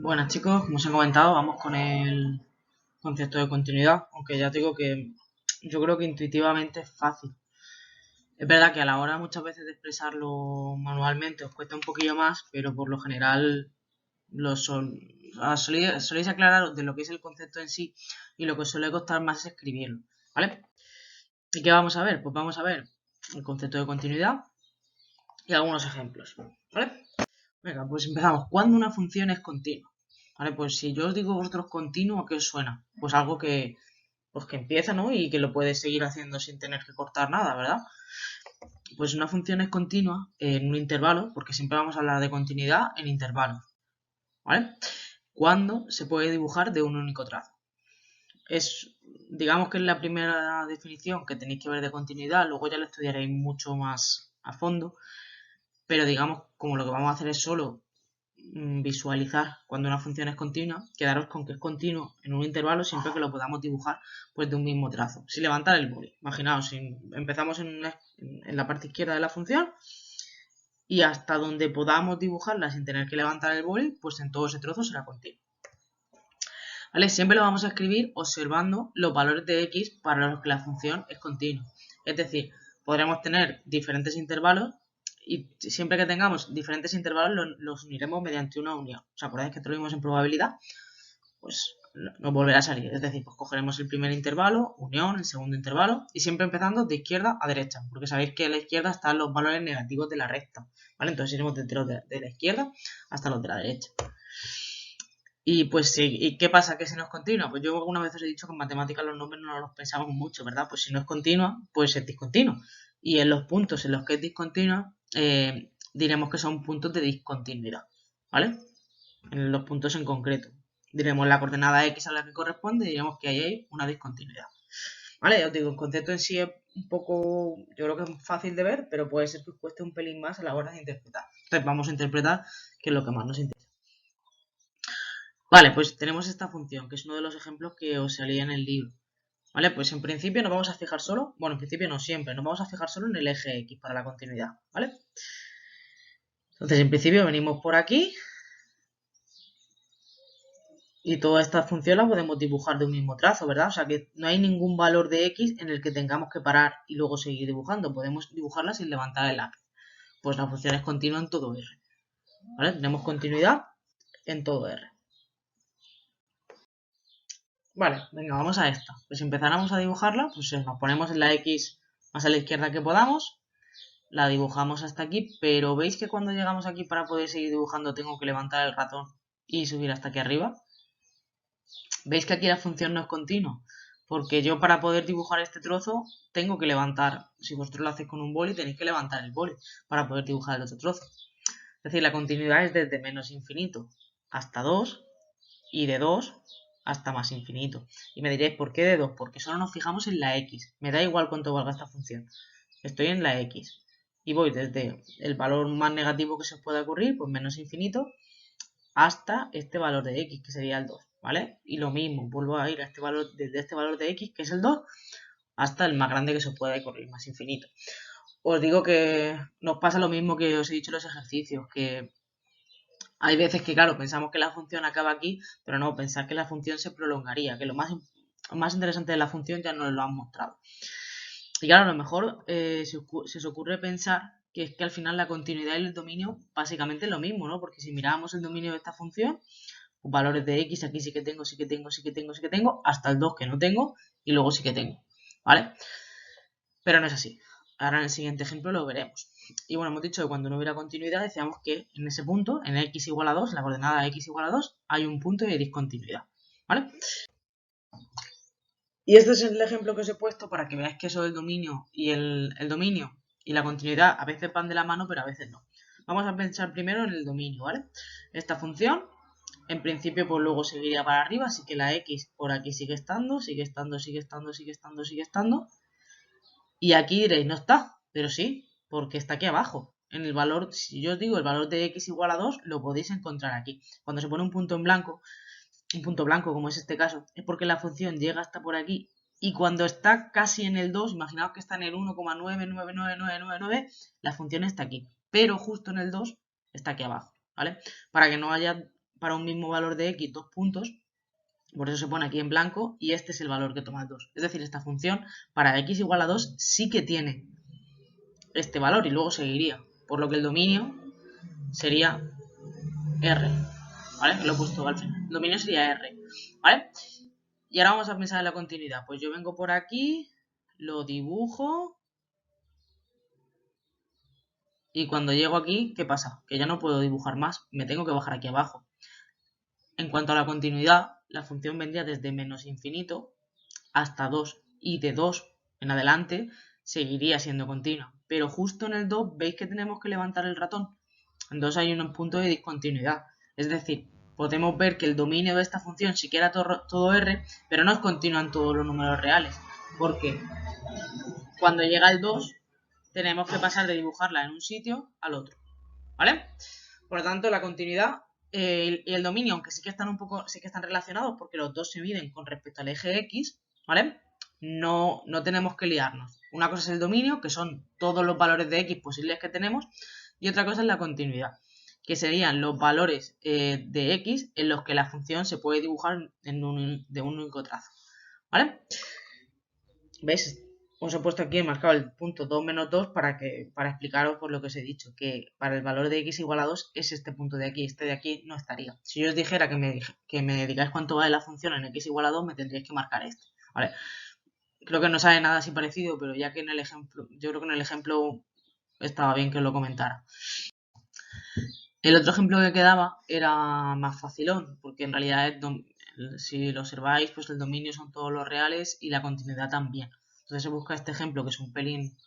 Buenas chicos, como os he comentado, vamos con el concepto de continuidad, aunque ya te digo que yo creo que intuitivamente es fácil. Es verdad que a la hora muchas veces de expresarlo manualmente os cuesta un poquillo más, pero por lo general soléis aclararos de lo que es el concepto en sí y lo que os suele costar más es escribirlo, ¿vale? ¿Y qué vamos a ver? Pues vamos a ver el concepto de continuidad y algunos ejemplos, ¿vale? Venga, pues empezamos. ¿Cuándo una función es continua? Vale, pues si yo os digo vosotros continuo, ¿a qué os suena? Pues algo que empieza, ¿no? Y que lo puedes seguir haciendo sin tener que cortar nada, ¿verdad? Pues una función es continua en un intervalo, porque siempre vamos a hablar de continuidad en intervalos, ¿vale? ¿Cuándo se puede dibujar de un único trazo? Digamos que es la primera definición que tenéis que ver de continuidad, luego ya lo estudiaréis mucho más a fondo, pero digamos, como lo que vamos a hacer es solo visualizar cuando una función es continua, quedaros con que es continuo en un intervalo siempre que lo podamos dibujar pues de un mismo trazo. Sin levantar el boli. Imaginaos, si empezamos en la parte izquierda de la función y hasta donde podamos dibujarla sin tener que levantar el boli, pues en todo ese trozo será continuo. ¿Vale? Siempre lo vamos a escribir observando los valores de x para los que la función es continua. Es decir, podremos tener diferentes intervalos y siempre que tengamos diferentes intervalos los uniremos mediante una unión. O sea, por vez que esto lo vimos en probabilidad, pues nos volverá a salir. Es decir, pues cogeremos el primer intervalo, unión, el segundo intervalo y siempre empezando de izquierda a derecha, porque sabéis que a la izquierda están los valores negativos de la recta. ¿Vale? Entonces iremos desde los de la izquierda hasta los de la derecha. Y pues sí, ¿y qué pasa? ¿Que si no es continua? Pues yo algunas veces he dicho que en matemáticas los nombres no los pensamos mucho, ¿verdad? Pues si no es continua, pues es discontinua. Y en los puntos en los que es discontinua, diremos que son puntos de discontinuidad, ¿vale? En los puntos en concreto. Diremos la coordenada x a la que corresponde y diremos que ahí hay una discontinuidad. ¿Vale? Os digo, el concepto en sí es un poco, yo creo que es fácil de ver, pero puede ser que os cueste un pelín más a la hora de interpretar. Entonces vamos a interpretar que es lo que más nos interesa. Vale, pues tenemos esta función, que es uno de los ejemplos que os salía en el libro. Vale, pues en principio nos vamos a fijar solo, bueno, en principio no siempre, nos vamos a fijar solo en el eje X para la continuidad, ¿vale? Entonces, en principio venimos por aquí y toda esta función la podemos dibujar de un mismo trazo, ¿verdad? O sea que no hay ningún valor de X en el que tengamos que parar y luego seguir dibujando, podemos dibujarla sin levantar el lápiz. Pues la función es continua en todo R, ¿vale? Tenemos continuidad en todo R. Vale, venga, vamos a esta. Pues si empezáramos a dibujarla, pues nos ponemos en la X más a la izquierda que podamos, la dibujamos hasta aquí, pero ¿veis que cuando llegamos aquí para poder seguir dibujando tengo que levantar el ratón y subir hasta aquí arriba? ¿Veis que aquí la función no es continua? Porque yo para poder dibujar este trozo tengo que levantar, si vosotros lo hacéis con un boli, tenéis que levantar el boli para poder dibujar el otro trozo. Es decir, la continuidad es desde menos infinito hasta 2 y de 2 hasta más infinito. Y me diréis, ¿por qué de 2? Porque solo nos fijamos en la x. Me da igual cuánto valga esta función. Estoy en la x. Y voy desde el valor más negativo que se pueda ocurrir, pues menos infinito, hasta este valor de x, que sería el 2, ¿vale? Y lo mismo, vuelvo a ir a este valor, desde este valor de x, que es el 2, hasta el más grande que se pueda ocurrir, más infinito. Os digo que nos pasa lo mismo que os he dicho en los ejercicios, que hay veces que, claro, pensamos que la función acaba aquí, pero no, pensar que la función se prolongaría, que lo más interesante de la función ya nos lo han mostrado. Y claro, a lo mejor se os ocurre pensar que es que al final la continuidad y el dominio básicamente es lo mismo, ¿no? Porque si miramos el dominio de esta función, pues valores de x aquí sí que tengo, sí que tengo, sí que tengo, sí que tengo, hasta el 2 que no tengo y luego sí que tengo, ¿vale? Pero no es así. Ahora en el siguiente ejemplo lo veremos. Y bueno, hemos dicho que cuando no hubiera continuidad decíamos que en ese punto, en x igual a 2, la coordenada x igual a 2, hay un punto de discontinuidad, ¿vale? Y este es el ejemplo que os he puesto para que veáis que eso del dominio y el dominio y la continuidad a veces van de la mano, pero a veces no. Vamos a pensar primero en el dominio, ¿vale? Esta función, en principio, pues luego seguiría para arriba, así que la x por aquí sigue estando, sigue estando, sigue estando, sigue estando, sigue estando. Y aquí diréis, no está, pero sí, porque está aquí abajo. En el valor, si yo os digo el valor de x igual a 2, lo podéis encontrar aquí. Cuando se pone un punto en blanco, un punto blanco como es este caso, es porque la función llega hasta por aquí y cuando está casi en el 2, imaginaos que está en el 1,999999, la función está aquí, pero justo en el 2 está aquí abajo, ¿vale? Para que no haya para un mismo valor de x 2 puntos, por eso se pone aquí en blanco, y este es el valor que toma el 2. Es decir, esta función para x igual a 2 sí que tiene este valor y luego seguiría, por lo que el dominio sería R, ¿vale? Lo he puesto al final. El dominio sería R, ¿vale? Y ahora vamos a pensar en la continuidad. Pues yo vengo por aquí, lo dibujo, y cuando llego aquí, ¿qué pasa? Que ya no puedo dibujar más, me tengo que bajar aquí abajo. En cuanto a la continuidad, la función vendría desde menos infinito hasta 2, y de 2 en adelante seguiría siendo continua. Pero justo en el 2 veis que tenemos que levantar el ratón. Entonces hay un punto de discontinuidad. Es decir, podemos ver que el dominio de esta función sí que era todo R, pero no es continua en todos los números reales. Porque cuando llega el 2, tenemos que pasar de dibujarla en un sitio al otro. ¿Vale? Por lo tanto, la continuidad y el dominio, aunque sí que están relacionados porque los dos se miden con respecto al eje X, ¿vale? No tenemos que liarnos. Una cosa es el dominio, que son todos los valores de X posibles que tenemos, y otra cosa es la continuidad, que serían los valores de X en los que la función se puede dibujar de un único trazo, ¿vale? ¿Veis? Os he puesto aquí marcado el punto 2 menos 2 para explicaros por lo que os he dicho, que para el valor de x igual a 2 es este punto de aquí, este de aquí no estaría. Si yo os dijera que me digáis cuánto vale la función en x igual a 2, me tendríais que marcar este, ¿vale? Creo que no sale nada así parecido, pero ya que en el ejemplo, yo creo que en el ejemplo estaba bien que os lo comentara. El otro ejemplo que quedaba era más facilón, porque en realidad si lo observáis, pues el dominio son todos los reales y la continuidad también. Entonces se busca este ejemplo que es un pelín,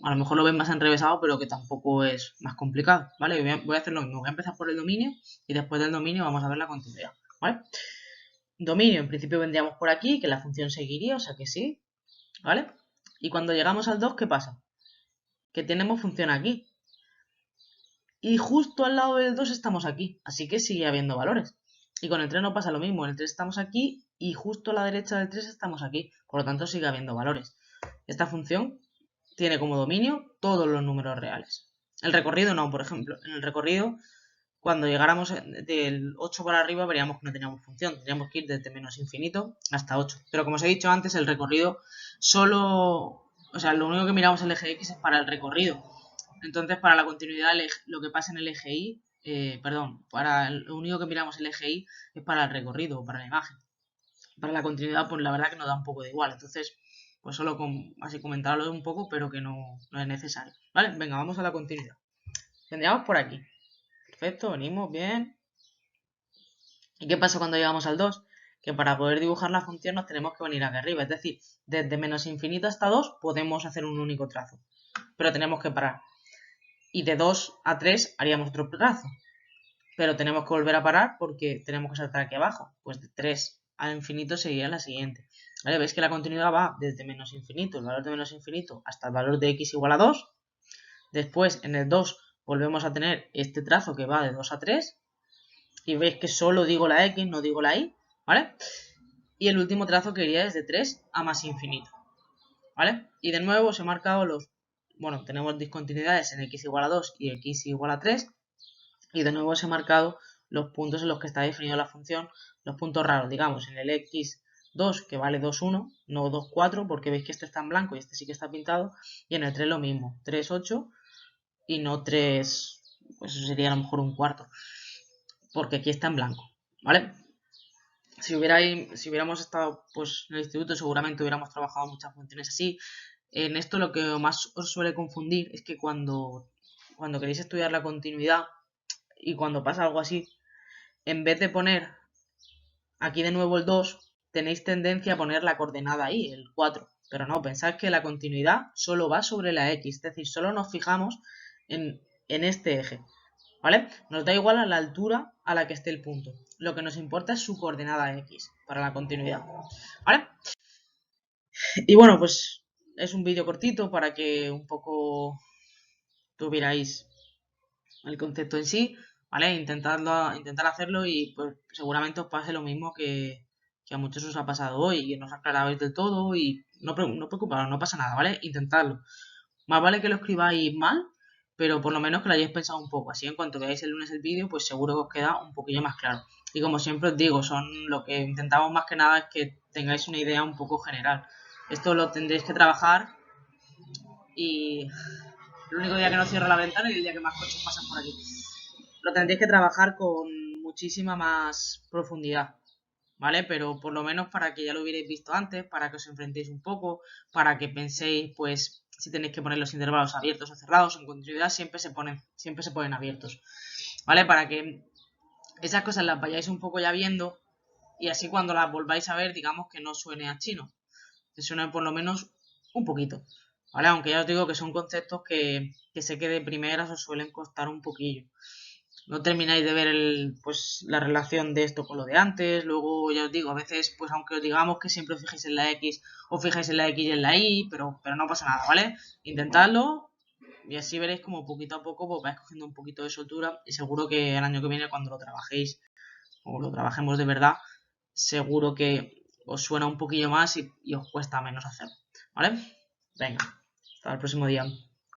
a lo mejor lo ven más enrevesado, pero que tampoco es más complicado, ¿vale? Voy a hacer lo mismo, voy a empezar por el dominio y después del dominio vamos a ver la continuidad, ¿vale? Dominio, en principio vendríamos por aquí, que la función seguiría, o sea que sí, ¿vale? Y cuando llegamos al 2, ¿qué pasa? Que tenemos función aquí. Y justo al lado del 2 estamos aquí, así que sigue habiendo valores. Y con el 3 no pasa lo mismo, en el 3 estamos aquí y justo a la derecha del 3 estamos aquí, por lo tanto sigue habiendo valores. Esta función tiene como dominio todos los números reales. El recorrido no, por ejemplo. En el recorrido, cuando llegáramos del 8 para arriba, veríamos que no teníamos función. Tendríamos que ir desde menos infinito hasta 8. Pero como os he dicho antes, el recorrido solo... O sea, lo único que miramos el eje X es para el recorrido. Entonces, para la continuidad, lo que pasa en el eje Y, lo único que miramos el eje Y es para el recorrido o para la imagen. Para la continuidad, pues la verdad que nos da un poco de igual. Entonces, pues solo así comentarlo un poco, pero que no es necesario. ¿Vale? Venga, vamos a la continuidad. Vendríamos por aquí. Perfecto, venimos bien. ¿Y qué pasa cuando llegamos al 2? Que para poder dibujar la función nos tenemos que venir aquí arriba. Es decir, desde menos infinito hasta 2 podemos hacer un único trazo. Pero tenemos que parar. Y de 2 a 3 haríamos otro trazo. Pero tenemos que volver a parar porque tenemos que saltar aquí abajo. Pues de 3 a infinito sería la siguiente. ¿Vale? Veis que la continuidad va desde menos infinito, el valor de menos infinito, hasta el valor de x igual a 2. Después, en el 2, volvemos a tener este trazo que va de 2 a 3. Y veis que solo digo la x, no digo la y. ¿Vale? Y el último trazo que iría es de 3 a más infinito. ¿Vale? Y de nuevo os he marcado los... Bueno, tenemos discontinuidades en x igual a 2 y x igual a 3. Y de nuevo os he marcado los puntos en los que está definida la función, los puntos raros, digamos, en el x2 que vale 2, 1, no 2, 4, porque veis que este está en blanco y este sí que está pintado, y en el 3 lo mismo, 3, 8 y no 3, pues eso sería a lo mejor un cuarto, porque aquí está en blanco, ¿vale? Si hubiéramos estado pues, en el instituto seguramente hubiéramos trabajado muchas funciones así. En esto lo que más os suele confundir es que cuando queréis estudiar la continuidad y cuando pasa algo así, en vez de poner aquí de nuevo el 2, tenéis tendencia a poner la coordenada ahí, el 4. Pero no, pensad que la continuidad solo va sobre la X, es decir, solo nos fijamos en este eje, ¿vale? Nos da igual a la altura a la que esté el punto. Lo que nos importa es su coordenada X para la continuidad, ¿vale? Y bueno, pues es un vídeo cortito para que un poco tuvierais el concepto en sí, ¿vale? Intentar hacerlo y pues seguramente os pase lo mismo que a muchos os ha pasado hoy, y no os aclarabais del todo y no preocuparos, no pasa nada, ¿vale? Intentadlo. Más vale que lo escribáis mal pero por lo menos que lo hayáis pensado un poco. Así en cuanto veáis el lunes el vídeo, pues seguro que os queda un poquillo más claro. Y como siempre os digo, lo que intentamos más que nada es que tengáis una idea un poco general. Esto lo tendréis que trabajar y el único día que no cierro la ventana y el día que más coches pasan por aquí. Lo tendréis que trabajar con muchísima más profundidad, ¿vale? Pero por lo menos para que ya lo hubierais visto antes, para que os enfrentéis un poco, para que penséis, pues, si tenéis que poner los intervalos abiertos o cerrados, en continuidad siempre se ponen abiertos, ¿vale? Para que esas cosas las vayáis un poco ya viendo y así cuando las volváis a ver, digamos que no suene a chino, que suene por lo menos un poquito, ¿vale? Aunque ya os digo que son conceptos que sé que de primeras os suelen costar un poquillo. No termináis de ver pues, la relación de esto con lo de antes. Luego, ya os digo, a veces, pues aunque os digamos que siempre os fijéis en la X, os fijáis en la X y en la Y, pero no pasa nada, ¿vale? Intentadlo y así veréis como poquito a poco pues, vais cogiendo un poquito de soltura y seguro que el año que viene cuando lo trabajéis o lo trabajemos de verdad, seguro que os suena un poquillo más y os cuesta menos hacerlo, ¿vale? Venga, hasta el próximo día.